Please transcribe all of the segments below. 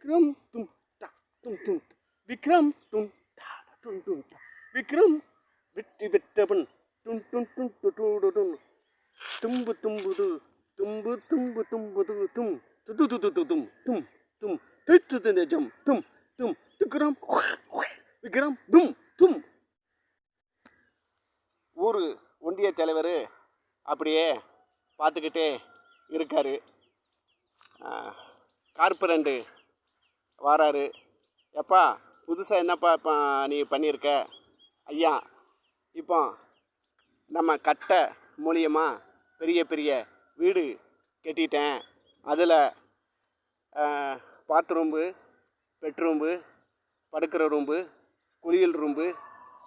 விக்ரம் தும் தா தும் தும் விக்ரம் தும் தா தும் தும் தா விக்ரம் வெற்றி பெற்றவன் தும் தும் தும் தும் தும்பு தும்புது தும்பு தும்பு தும்புது தும் துது துது தும் தும் தும் துது நிஜம் தும் தும் விக்ரம் விக்ரம் தும் தும். ஊர் ஒன்றிய தலைவர் அப்படியே பார்த்துக்கிட்டே இருக்கார். கார்பரண்டு வராரு. எப்பா புதுசாக என்னப்பா இப்போ நீ பண்ணியிருக்க? ஐயா, இப்போ நம்ம கட்டை மூலியமாக பெரிய பெரிய வீடு கட்டிட்டேன். அதில் பாத்ரூம்பு, பெட்ரூம்பு, படுக்கிற ரூம்பு, குளியல் ரூம்பு,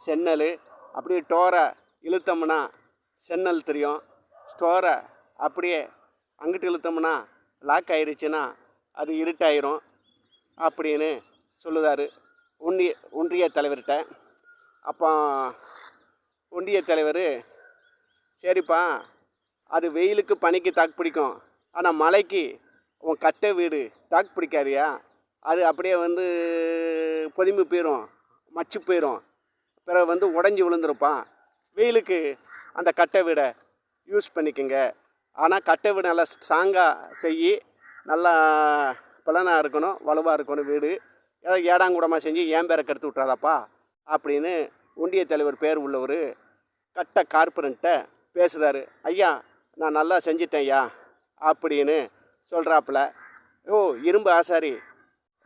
சென்னல், அப்படியே டோரை இழுத்தோம்னா சென்னல் தெரியும். ஸ்டோரை அப்படியே அங்கிட்டு இழுத்தோம்னா லாக் ஆயிடுச்சுன்னா அது இருட்டாயிரும் அப்படின்னு சொல்லுதார் ஒன்றிய தலைவர்கிட்ட. அப்போ ஒன்றிய தலைவர், சரிப்பா, அது வெயிலுக்கு பனிக்கு தாக்கு பிடிக்கும், ஆனால் மழைக்கு உன் கட்டை வீடு தாக்கு பிடிக்காதியா? அது அப்படியே பொதுமி போயிடும், மச்சு போயிடும், பிறகு உடஞ்சி விழுந்துருப்பான். வெயிலுக்கு அந்த கட்டை வீடை யூஸ் பண்ணிக்கோங்க. ஆனால் கட்டை வீடு நல்லா ஸ்ட்ராங்காக செஞ்சு நல்லா பலனாக இருக்கணும், வலுவாக இருக்கணும் வீடு. ஏதாவது ஏடாங்கூடமாக செஞ்சு ஏன் பேரை கெடுத்து விட்றாதாப்பா அப்படின்னு ஒன்றிய தலைவர் பேர் உள்ளவர் கட்டை கார்பரண்ட்டை பேசுதார். ஐயா, நான் நல்லா செஞ்சிட்டேன் ஐயா அப்படின்னு சொல்கிறாப்புல. ஓ, இரும்பு ஆசாரி,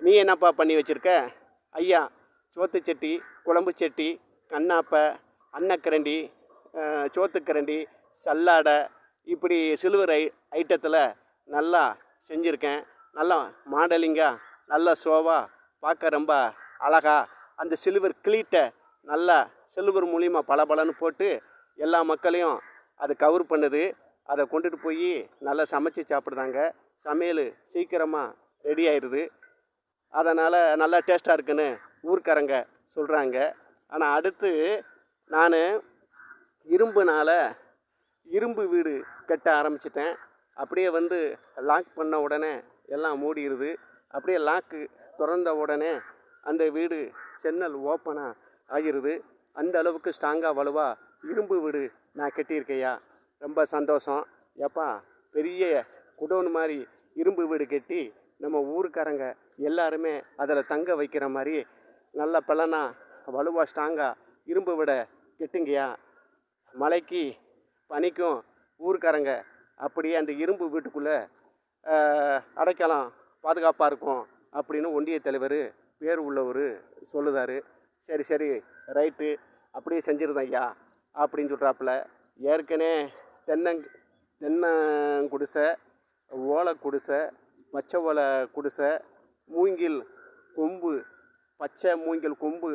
நீ என்னப்பா பண்ணி வச்சுருக்க? ஐயா, சோத்துச்சட்டி, குழம்பு சட்டி, கண்ணாப்பை, அன்னக்கரண்டி, சோத்துக்கரண்டி, சல்லாடை, இப்படி சில்வர் ஐட்டத்தில் நல்லா செஞ்சுருக்கேன். நல்லா மாடலிங்காக, நல்லா ஷோவாக, பார்க்க ரொம்ப அழகா அந்த சில்வர் கிளீட்டை நல்லா சில்வர் மூலியமாக பளபளன்னு போட்டு எல்லா மக்களையும் அது கவர் பண்ணுது. அதை கொண்டுட்டு போய் நல்லா சமைச்சு சாப்பிட்றாங்க. சமையல் சீக்கிரமாக ரெடி ஆயிடுது. அதனால் நல்லா டேஸ்ட்டாக இருக்குன்னு ஊர்க்காரங்க சொல்கிறாங்க. ஆனால் அடுத்து நான் இரும்பு வீடு கட்ட ஆரம்பிச்சிட்டேன். அப்படியே லாக் பண்ண உடனே எல்லாம் மூடிடுது. அப்படியே லாக்கு திறந்த உடனே அந்த வீடு சென்னல் ஓப்பனாக ஆகிடுது. அந்த அளவுக்கு ஸ்ட்ராங்காக வலுவாக இரும்பு வீடு நான் கட்டியிருக்கையா, ரொம்ப சந்தோஷம். எப்பா, பெரிய குடோன் மாதிரி இரும்பு வீடு கட்டி நம்ம ஊருக்காரங்க எல்லாருமே அதில் தங்க வைக்கிற மாதிரி நல்ல பலனாக வலுவாக ஸ்ட்ராங்காக இரும்பு வீடை கெட்டுங்கய்யா. மழைக்கு பனிக்கும் ஊருக்காரங்க அப்படியே அந்த இரும்பு வீட்டுக்குள்ளே அடைக்கலாம், பாதுகாப்பாக இருக்கும் அப்படின்னு ஒன்றிய தலைவர் பேர் உள்ளவர் சொல்லுதார். சரி சரி ரைட்டு, அப்படியே செஞ்சிருந்தேன் ஐயா அப்படின்னு சொல்கிறாப்புல. ஏற்கனவே தென்னங்குடிசை, ஓலை குடிசை, பச்சை ஓலை குடிசை, மூங்கில் கொம்பு, பச்சை மூங்கில் கொம்பு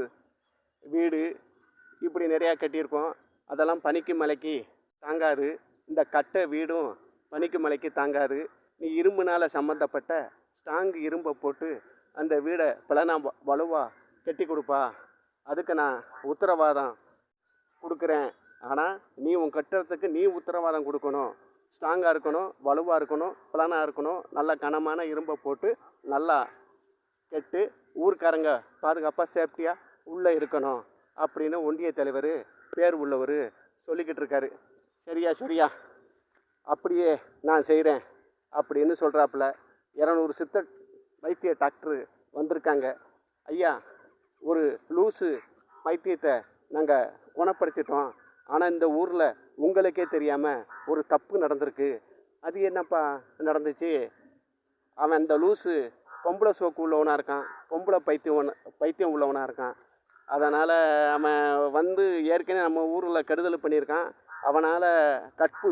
வீடு, இப்படி நிறையா கட்டியிருக்கோம். அதெல்லாம் பனிக்கு மழைக்கு தாங்காது. இந்த கட்டை வீடும் பனிக்கு மழைக்கு தாங்காது. நீ இரும்புனால் சம்மந்தப்பட்ட ஸ்ட்ராங்கு இரும்பை போட்டு அந்த வீடை பலனா வலுவாக கட்டி கொடுப்பா, அதுக்கு நான் உத்தரவாதம் கொடுக்குறேன். ஆனால் நீ உன் கட்டுறதுக்கு நீ உத்தரவாதம் கொடுக்கணும். ஸ்ட்ராங்காக இருக்கணும், வலுவாக இருக்கணும், பலனாக இருக்கணும், நல்ல கனமான இரும்பை போட்டு நல்லா கெட்டு ஊர்க்காரங்க பாதுகாப்பாக சேஃப்டியாக உள்ளே இருக்கணும் அப்படின்னு ஒன்றிய தலைவர் பேர் உள்ளவர் சொல்லிக்கிட்டு இருக்காரு. சரியா, அப்படியே நான் செய்கிறேன் அப்படின்னு சொல்கிறாப்புல. 200 சித்த வைத்திய டாக்டரு வந்திருக்காங்க. ஐயா, ஒரு லூஸு வைத்தியத்தை நாங்கள் குணப்படுத்திட்டோம். ஆனால் இந்த ஊரில் உங்களுக்கே தெரியாமல் ஒரு தப்பு நடந்திருக்கு. அது என்னப்பா நடந்துச்சு? அவன் அந்த லூஸு பொம்பளை சோக்கு உள்ளவனாக இருக்கான், பொம்பளை பைத்தியம் உள்ளவனாக இருக்கான். அதனால் அவன் ஏற்கனவே நம்ம ஊரில் கெடுதல் பண்ணியிருக்கான். அவனால் கற்பு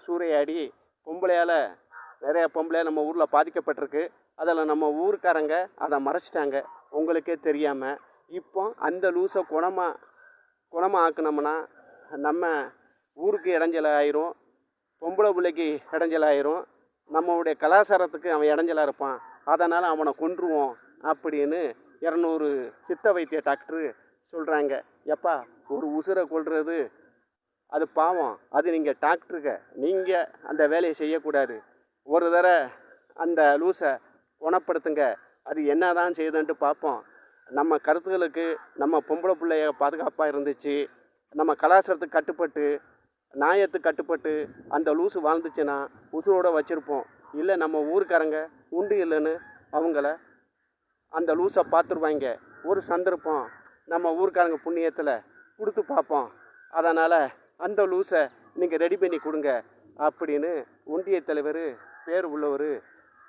சூறையாடி பொம்பளையால் நிறையா பொம்பளையாக நம்ம ஊரில் பாதிக்கப்பட்டிருக்கு. அதில் நம்ம ஊருக்காரங்க அதை மறைச்சிட்டாங்க உங்களுக்கே தெரியாமல். இப்போ அந்த லூஸை குணமாக ஆக்கினோம்னா நம்ம ஊருக்கு இடைஞ்சல் ஆயிரும், பொம்பளை பிள்ளைக்கு இடைஞ்சல் ஆயிரும், நம்மளுடைய கலாச்சாரத்துக்கு அவன் இடைஞ்சலாக இருப்பான். அதனால் அவனை கொன்றுவோம் அப்படின்னு 200 சித்த வைத்திய டாக்டரு சொல்கிறாங்க. எப்பா, ஒரு உசுரை கொல்றது அது பாவம். அது நீங்கள் டாக்டருங்க, நீங்கள் அந்த வேலையை செய்யக்கூடாது. ஒரு தடவை அந்த லூஸை குணப்படுத்துங்க அது என்ன தான் செய்யுதுன்ட்டு பார்ப்போம். நம்ம கருத்துக்களுக்கு நம்ம பொம்பளை பிள்ளைய பாதுகாப்பாக இருந்துச்சு, நம்ம கலாச்சாரத்துக்கு கட்டுப்பட்டு நியாயத்துக்கு கட்டுப்பட்டு அந்த லூசு வாழ்ந்துச்சுன்னா உசுரோடு வச்சுருப்போம். இல்லை நம்ம ஊருக்காரங்க உண்டு இல்லைன்னு அவங்கள அந்த லூஸை பார்த்துருவாங்க. ஒரு சந்தர்ப்பம் நம்ம ஊருக்காரங்க புண்ணியத்தில் கொடுத்து பார்ப்போம். அதனால் அந்த லூஸை நீங்கள் ரெடி பண்ணி கொடுங்க அப்படின்னு ஒன்றிய தலைவர் பேர் உள்ளவர்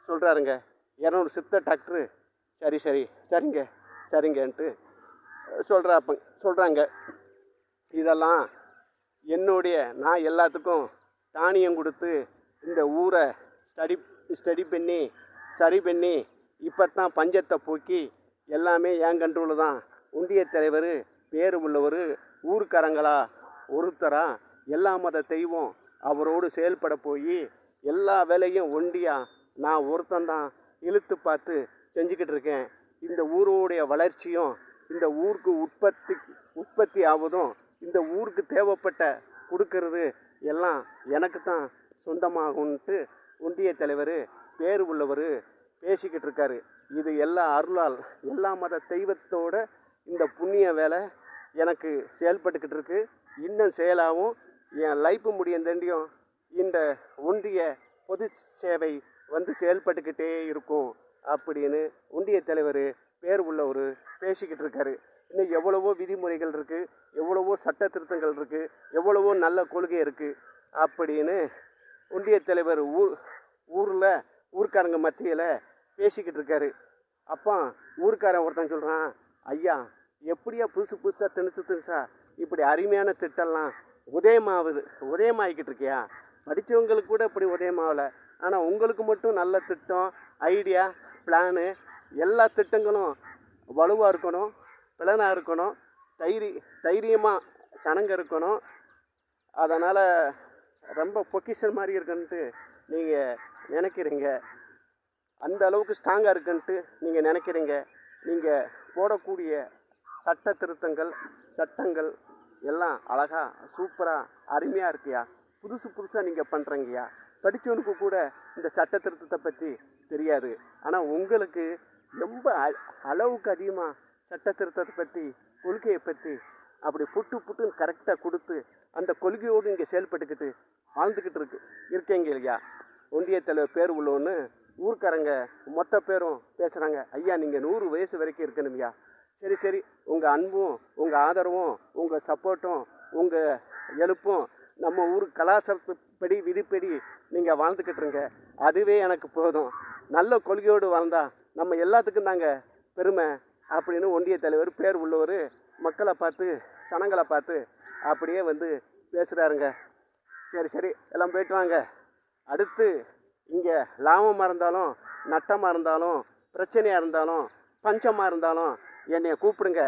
சொல்கிறாருங்க. 200 சித்த டாக்டரு சரிங்கன்ட்டு சொல்கிறாங்க. இதெல்லாம் நான் எல்லாத்துக்கும் தானியம் கொடுத்து இந்த ஊரை ஸ்டடி பண்ணி சரி பண்ணி இப்போ தான் பஞ்சத்தை போக்கி எல்லாமே என் கண்ட்ரோல் தான். ஒன்றிய தலைவர் பேர் உள்ளவர் ஊருக்காரங்களா ஒருத்தரா எல்லா மத தெய்வம் அவரோடு செயல்பட போய் எல்லா வேலையும் ஒண்டியா நான் ஒருத்தந்தான் இழுத்து பார்த்து செஞ்சுக்கிட்டு இருக்கேன். இந்த ஊரோடைய வளர்ச்சியும் இந்த ஊருக்கு உற்பத்தி ஆவதும் இந்த ஊருக்கு தேவைப்பட்ட கொடுக்கறது எல்லாம் எனக்கு தான் சொந்தமாகும்ன்ட்டு ஒன்றிய தலைவர் பேர் உள்ளவர் பேசிக்கிட்டு இருக்காரு. இது எல்லா அருளால் எல்லா மத தெய்வத்தோட இந்த புண்ணிய வேலை எனக்கு செயல்பட்டுக்கிட்டு இருக்கு. இன்னும் செயலாகவும் என் லைஃப் முடியும் தண்டியும் இந்த ஒன்றிய பொது சேவை செயல்பட்டுக்கிட்டே இருக்கும் அப்படின்னு ஒன்றிய தலைவர் பேர் உள்ளவர் பேசிக்கிட்டு இருக்காரு. இன்னும் எவ்வளவோ விதிமுறைகள் இருக்குது, எவ்வளவோ சட்ட திருத்தங்கள் இருக்குது, எவ்வளவோ நல்ல கொள்கை இருக்குது அப்படின்னு ஒன்றிய தலைவர் ஊர்க்காரங்க மத்தியில் பேசிக்கிட்டு இருக்காரு. அப்போ ஊர்க்காரன் ஒருத்தன் சொல்கிறான், ஐயா எப்படியா புதுசாக திணிச்சா இப்படி அருமையான திட்டம்லாம் உதயமாகிக்கிட்டு இருக்கியா? படித்தவங்களுக்கு கூட இப்படி உதயமாகலை, ஆனால் உங்களுக்கு மட்டும் நல்ல திட்டம், ஐடியா, பிளானு எல்லா திட்டங்களும் வலுவாக இருக்கணும், பிளானாக இருக்கணும், தைரியமாக சனங்க இருக்கணும். அதனால் ரொம்ப பொக்கிஷன் மாதிரி இருக்குன்ட்டு நீங்கள் நினைக்கிறீங்க. அந்த அளவுக்கு ஸ்ட்ராங்காக இருக்குன்ட்டு நீங்கள் நினைக்கிறீங்க. நீங்கள் போடக்கூடிய சட்டங்கள் எல்லாம் அழகாக சூப்பராக அருமையாக இருக்கியா? புதுசாக நீங்கள் பண்ணுறீங்கய்யா. படித்தவனுக்கு கூட இந்த சட்ட திருத்தத்தை பற்றி தெரியாது, ஆனால் உங்களுக்கு ரொம்ப அளவுக்கு அதிகமாக சட்ட திருத்தத்தை பற்றி கொள்கையை பற்றி அப்படி புட்டுன்னு கரெக்டாக கொடுத்து அந்த கொள்கையோடு இங்கே செயல்பட்டுக்கிட்டு வாழ்ந்துக்கிட்டு இருக்கீங்க இல்லையா? ஒன்றிய தலைவர் பேர் உள்ளோன்னு ஊர்க்காரங்க மொத்த பேரும் பேசுகிறாங்க. ஐயா நீங்கள் 100 வயசு வரைக்கும் இருக்கணும்யா. சரி உங்கள் அன்பும் உங்கள் ஆதரவும் உங்கள் சப்போர்ட்டும் உங்கள் எழுப்பும் நம்ம ஊர் கலாச்சாரத்துப்படி விதிப்படி நீங்கள் வாழ்ந்துக்கிட்டுருங்க, அதுவே எனக்கு போதும். நல்ல கொள்கையோடு வாழ்ந்தா நம்ம எல்லாத்துக்கும் தாங்க பெருமை அப்படின்னு ஒன்றிய தலைவர் பேர் உள்ளவர் மக்களை பார்த்து சனங்களை பார்த்து அப்படியே பேசுகிறாருங்க. சரி எல்லாம் போயிட்டு வாங்க. அடுத்து இங்கே லாபமாக இருந்தாலும் நட்டமாக இருந்தாலும் பிரச்சனையாக இருந்தாலும் பஞ்சமாக இருந்தாலும் என்னை கூப்பிடுங்க.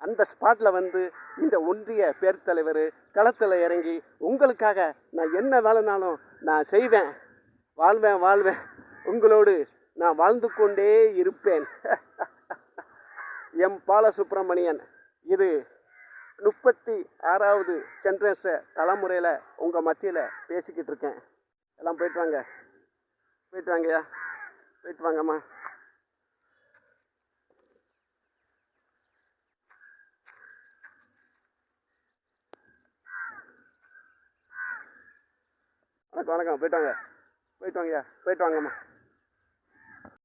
அந்த ஸ்பாட்டில் இந்த ஒன்றிய பேர் தலைவர் களத்தில் இறங்கி உங்களுக்காக நான் என்ன வேலைனாலும் நான் செய்வேன், வாழ்வேன், உங்களோடு நான் வாழ்ந்து கொண்டே இருப்பேன். எம் பாலசுப்ரமணியன். இது 36வது சென்ட்ரன்ஸை தலைமுறையில் உங்கள் மத்தியில் பேசிக்கிட்டு இருக்கேன். எல்லாம் போயிட்டு வாங்கய்யா, போயிட்டு வாங்கம்மா. வணக்கம், போயிட்டு வாங்கய்யா, போயிட்டு வாங்கம்மா.